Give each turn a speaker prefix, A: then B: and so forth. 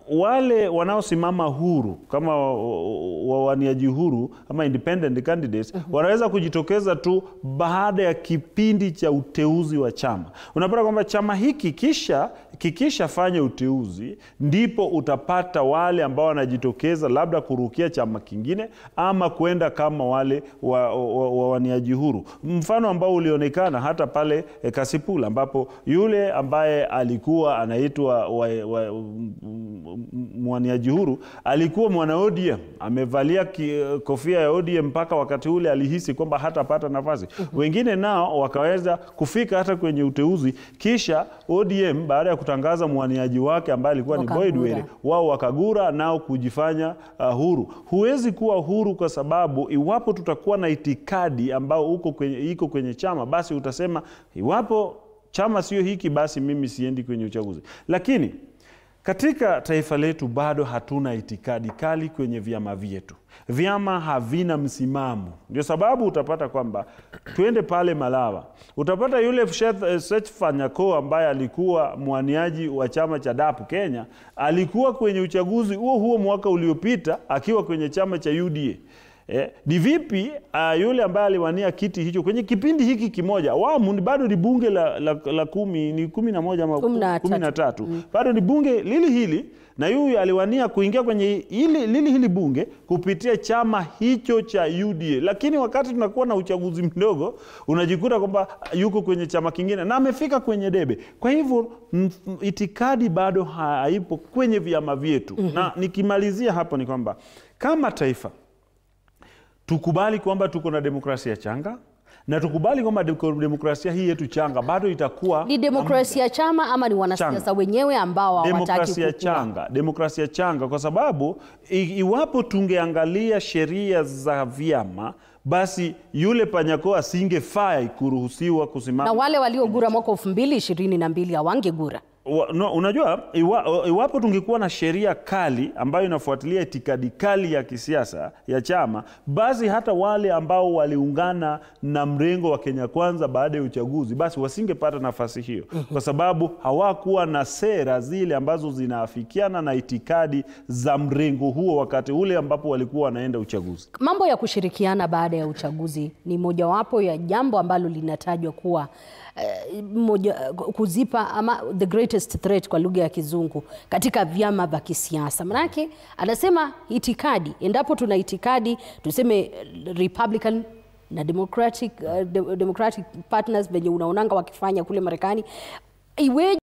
A: wale wanaosimama huru kama wawaniaji huru ama independent candidates wanaweza kujitokeza tu baada ya kipindi cha uteuzi wa chama. Unapata kwamba chama hiki kikisha fanya uteuzi ndipo utapata wale ambao wanajitokeza labda kurukia chama kingine ama kwenda kama wale wawaniaji huru. Mfano ambao ulionekana hata pale Kasipul ambapo yule ambaye alikuwa anaitwa mwaniaji huru alikuwa mwana ODM, amevalia kofia ya ODM mpaka wakati ule alihisi kwamba hatapata nafasi. Wengine nao wakaweza kufika hata kwenye uteuzi, kisha ODM baada ya kutangaza mwaniaji wake ambaye alikuwa ni Boyd Were, wao wakagura nao kujifanya huru. Huwezi kuwa huru kwa sababu iwapo tutakuwa na itikadi ambao iko kwenye chama, basi utasema iwapo chama sio hiki basi mimi siendi kwenye uchaguzi. Lakini katika taifa letu bado hatuna itikadi kali kwenye vyama vyetu. Vyama havina msimamo. Ndio sababu utapata kwamba tuende pale Malawa, utapata yule Seth Fanyako ambaye alikuwa mwaniaji wa chama cha DAP Kenya, alikuwa kwenye uchaguzi huo mwaka uliopita akiwa kwenye chama cha UDA. Ni vipi yule ambaye aliwania kiti hicho kwenye kipindi hiki kimoja, bado ni bunge la 11 ama 13, bado ni bunge hili, na yuyu aliwania kuingia kwenye hili bunge kupitia chama hicho cha UDA. Lakini wakati tunakuwa na uchaguzi mdogo unajikuta kwamba yuko kwenye chama kingine na amefika kwenye debe. Kwa hivyo itikadi bado haipo kwenye vyama vyetu. Na nikimalizia hapo ni kwamba kama taifa tukubali kwamba tuko na demokrasia changa, na tukubali kwamba demokrasia hii yetu changa bado itakuwa
B: ni demokrasia chama ama ni wanasiasa wenyewe ambao hawataki kukua?
A: Demokrasia changa kwa sababu iwapo tungeangalia sheria za vyama, basi yule Panyako asingefai kuruhusiwa kusimama.
B: Na wale waliogura mwaka 2022 hawangegura.
A: Unajua iwapo tungekuwa na sheria kali ambayo inafuatilia itikadi kali ya kisiasa ya chama, basi hata wale ambao waliungana na mrengo wa Kenya Kwanza baada ya uchaguzi basi wasingepata nafasi hiyo, kwa sababu hawakuwa na sera zile ambazo zinaafikiana na itikadi za mrengo huo wakati ule ambapo walikuwa wanaenda uchaguzi.
B: Mambo ya kushirikiana baada ya uchaguzi ni mojawapo ya jambo ambalo linatajwa kuwa kuzipa ama the greatest threat kwa lugha ya Kizungu katika vyama vya kisiasa. Manake anasema itikadi, endapo tuna itikadi tuseme Republican na Democratic partners venye unaonanga wakifanya kule Marekani, iwe